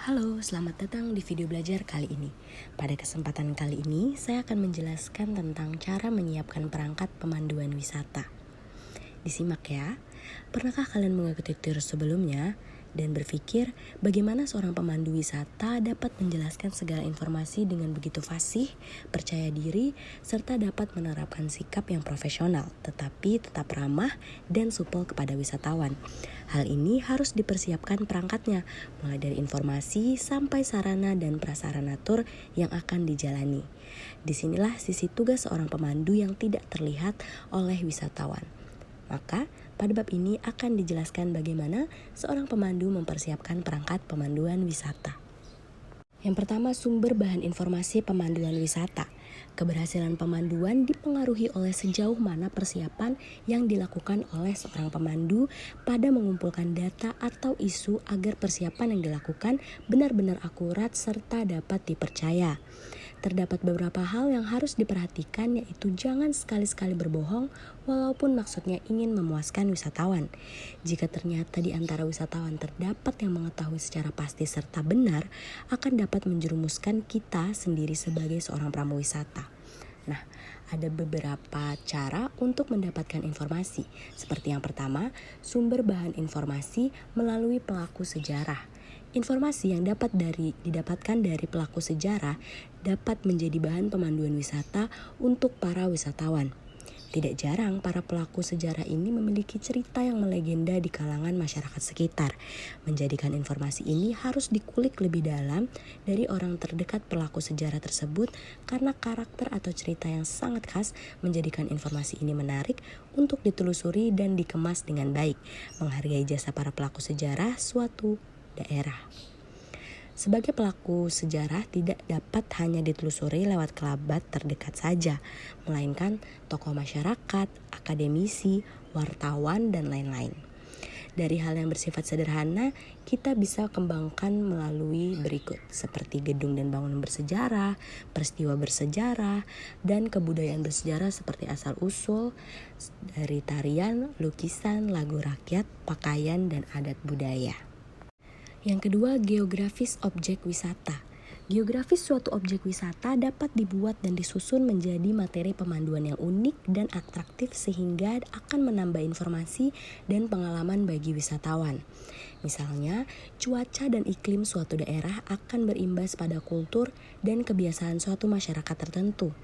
Halo, selamat datang di video belajar kali ini. Pada kesempatan kali ini, saya akan menjelaskan tentang cara menyiapkan perangkat pemanduan wisata. Disimak ya. Pernahkah kalian mengikuti tur sebelumnya dan berpikir bagaimana seorang pemandu wisata dapat menjelaskan segala informasi dengan begitu fasih, percaya diri, serta dapat menerapkan sikap yang profesional, tetapi tetap ramah dan supel kepada wisatawan. Hal ini harus dipersiapkan perangkatnya, mulai dari informasi sampai sarana dan prasarana tur yang akan dijalani. Disinilah sisi tugas seorang pemandu yang tidak terlihat oleh wisatawan. Maka, pada bab ini akan dijelaskan bagaimana seorang pemandu mempersiapkan perangkat pemanduan wisata. Yang pertama, sumber bahan informasi pemanduan wisata. Keberhasilan pemanduan dipengaruhi oleh sejauh mana persiapan yang dilakukan oleh seorang pemandu pada mengumpulkan data atau isu agar persiapan yang dilakukan benar-benar akurat serta dapat dipercaya. Terdapat beberapa hal yang harus diperhatikan, yaitu jangan sekali-sekali berbohong walaupun maksudnya ingin memuaskan wisatawan. Jika ternyata di antara wisatawan terdapat yang mengetahui secara pasti serta benar, akan dapat menjerumuskan kita sendiri sebagai seorang pramuwisata. Nah, ada beberapa cara untuk mendapatkan informasi. Seperti yang pertama, sumber bahan informasi melalui pelaku sejarah. Informasi yang didapatkan dari pelaku sejarah dapat menjadi bahan pemanduan wisata untuk para wisatawan. Tidak jarang para pelaku sejarah ini memiliki cerita yang melegenda di kalangan masyarakat sekitar. Menjadikan informasi ini harus dikulik lebih dalam dari orang terdekat pelaku sejarah tersebut karena karakter atau cerita yang sangat khas menjadikan informasi ini menarik untuk ditelusuri dan dikemas dengan baik, menghargai jasa para pelaku sejarah suatu daerah. Sebagai pelaku sejarah tidak dapat hanya ditelusuri lewat kerabat terdekat saja, melainkan tokoh masyarakat, akademisi, wartawan, dan lain-lain. Dari hal yang bersifat sederhana, kita bisa kembangkan melalui berikut, seperti gedung dan bangunan bersejarah, peristiwa bersejarah, dan kebudayaan bersejarah seperti asal-usul dari tarian, lukisan, lagu rakyat, pakaian, dan adat budaya. Yang kedua, geografis objek wisata. Geografis suatu objek wisata dapat dibuat dan disusun menjadi materi pemanduan yang unik dan atraktif sehingga akan menambah informasi dan pengalaman bagi wisatawan. Misalnya, cuaca dan iklim suatu daerah akan berimbas pada kultur dan kebiasaan suatu masyarakat tertentu.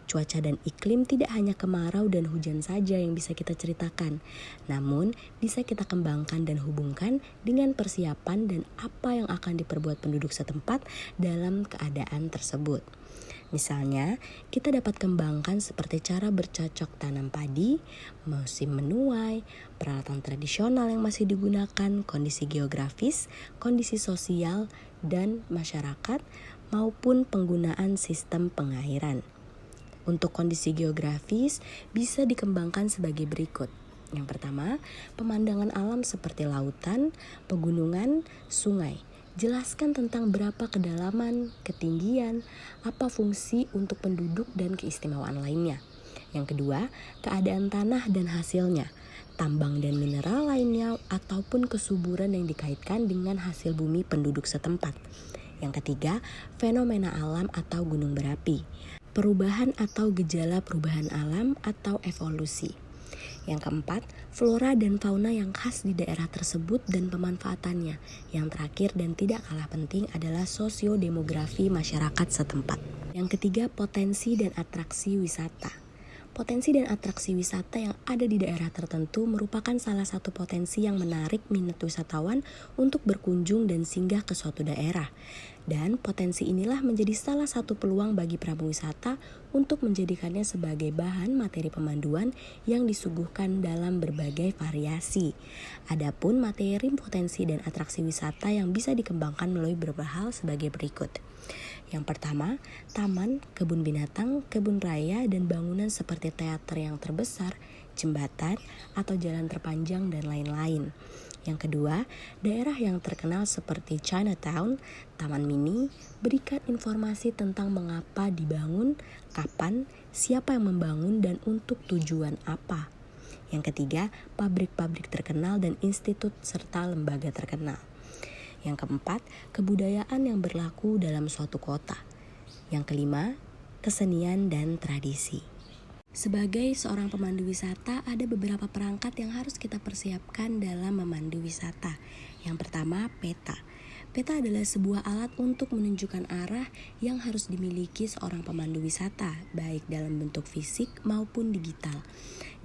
Cuaca dan iklim tidak hanya kemarau dan hujan saja yang bisa kita ceritakan, namun bisa kita kembangkan dan hubungkan dengan persiapan dan apa yang akan diperbuat penduduk setempat dalam keadaan tersebut. Misalnya, kita dapat kembangkan seperti cara bercocok tanam padi, musim menuai, peralatan tradisional yang masih digunakan, kondisi geografis, kondisi sosial dan masyarakat, maupun penggunaan sistem pengairan. Untuk kondisi geografis bisa dikembangkan sebagai berikut. Yang pertama, pemandangan alam seperti lautan, pegunungan, sungai. Jelaskan tentang berapa kedalaman, ketinggian, apa fungsi untuk penduduk dan keistimewaan lainnya. Yang kedua, keadaan tanah dan hasilnya, tambang dan mineral lainnya ataupun kesuburan yang dikaitkan dengan hasil bumi penduduk setempat. Yang ketiga, fenomena alam atau gunung berapi, perubahan atau gejala perubahan alam atau evolusi. Yang keempat, flora dan fauna yang khas di daerah tersebut dan pemanfaatannya. Yang terakhir dan tidak kalah penting adalah sosiodemografi masyarakat setempat. Yang ketiga, potensi dan atraksi wisata. Potensi dan atraksi wisata yang ada di daerah tertentu merupakan salah satu potensi yang menarik minat wisatawan untuk berkunjung dan singgah ke suatu daerah. Dan potensi inilah menjadi salah satu peluang bagi pramuwisata untuk menjadikannya sebagai bahan materi pemanduan yang disuguhkan dalam berbagai variasi. Adapun materi, potensi, dan atraksi wisata yang bisa dikembangkan melalui beberapa hal sebagai berikut. Yang pertama, taman, kebun binatang, kebun raya, dan bangunan seperti teater yang terbesar, jembatan, atau jalan terpanjang, dan lain-lain. Yang kedua, daerah yang terkenal seperti Chinatown, Taman Mini, berikan informasi tentang mengapa dibangun, kapan, siapa yang membangun, dan untuk tujuan apa. Yang ketiga, pabrik-pabrik terkenal dan institut serta lembaga terkenal. Yang keempat, kebudayaan yang berlaku dalam suatu kota. Yang kelima, kesenian dan tradisi. Sebagai seorang pemandu wisata, ada beberapa perangkat yang harus kita persiapkan dalam memandu wisata. Yang pertama, peta. Peta adalah sebuah alat untuk menunjukkan arah yang harus dimiliki seorang pemandu wisata, baik dalam bentuk fisik maupun digital.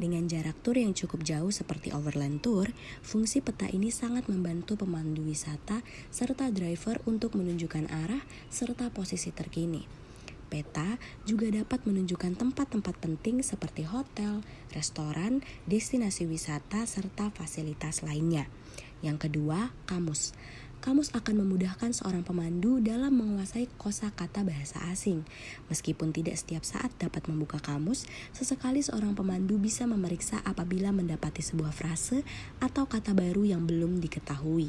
Dengan jarak tur yang cukup jauh seperti overland tour, fungsi peta ini sangat membantu pemandu wisata serta driver untuk menunjukkan arah serta posisi terkini. Peta juga dapat menunjukkan tempat-tempat penting seperti hotel, restoran, destinasi wisata, serta fasilitas lainnya. Yang kedua, kamus. Kamus akan memudahkan seorang pemandu dalam menguasai kosakata bahasa asing. Meskipun tidak setiap saat dapat membuka kamus, sesekali seorang pemandu bisa memeriksa apabila mendapati sebuah frase atau kata baru yang belum diketahui.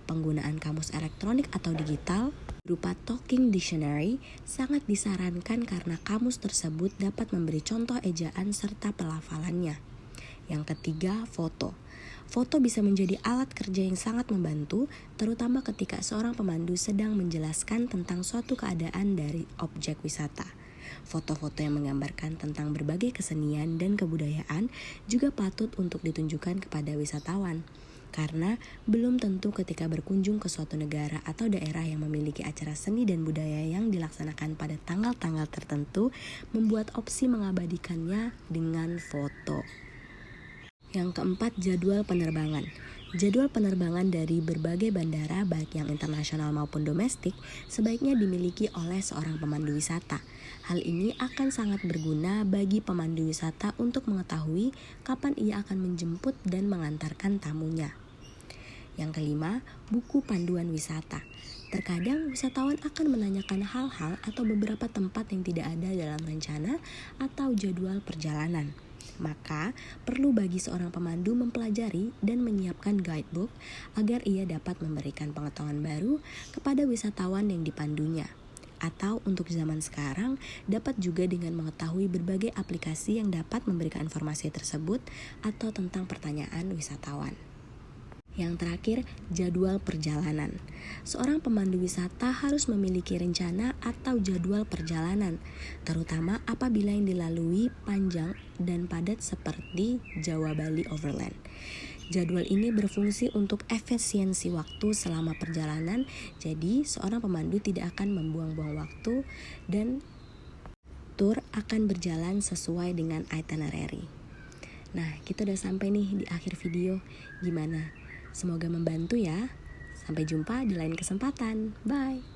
Penggunaan kamus elektronik atau digital berupa talking dictionary sangat disarankan karena kamus tersebut dapat memberi contoh ejaan serta pelafalannya. Yang ketiga, foto. Foto bisa menjadi alat kerja yang sangat membantu, terutama ketika seorang pemandu sedang menjelaskan tentang suatu keadaan dari objek wisata. Foto-foto yang menggambarkan tentang berbagai kesenian dan kebudayaan juga patut untuk ditunjukkan kepada wisatawan. Karena belum tentu ketika berkunjung ke suatu negara atau daerah yang memiliki acara seni dan budaya yang dilaksanakan pada tanggal-tanggal tertentu membuat opsi mengabadikannya dengan foto. Yang keempat, jadwal penerbangan. Jadwal penerbangan dari berbagai bandara baik yang internasional maupun domestik sebaiknya dimiliki oleh seorang pemandu wisata. Hal ini akan sangat berguna bagi pemandu wisata untuk mengetahui kapan ia akan menjemput dan mengantarkan tamunya. Yang kelima, buku panduan wisata. Terkadang wisatawan akan menanyakan hal-hal atau beberapa tempat yang tidak ada dalam rencana atau jadwal perjalanan. Maka, perlu bagi seorang pemandu mempelajari dan menyiapkan guidebook agar ia dapat memberikan pengetahuan baru kepada wisatawan yang dipandunya. Atau untuk zaman sekarang, dapat juga dengan mengetahui berbagai aplikasi yang dapat memberikan informasi tersebut atau tentang pertanyaan wisatawan. Yang terakhir, jadwal perjalanan. Seorang pemandu wisata harus memiliki rencana atau jadwal perjalanan, terutama apabila yang dilalui panjang dan padat seperti Jawa Bali Overland. Jadwal ini berfungsi untuk efisiensi waktu selama perjalanan, jadi seorang pemandu tidak akan membuang-buang waktu dan tur akan berjalan sesuai dengan itinerary. Nah, kita udah sampai nih di akhir video. Gimana? Semoga membantu ya. Sampai jumpa di lain kesempatan. Bye.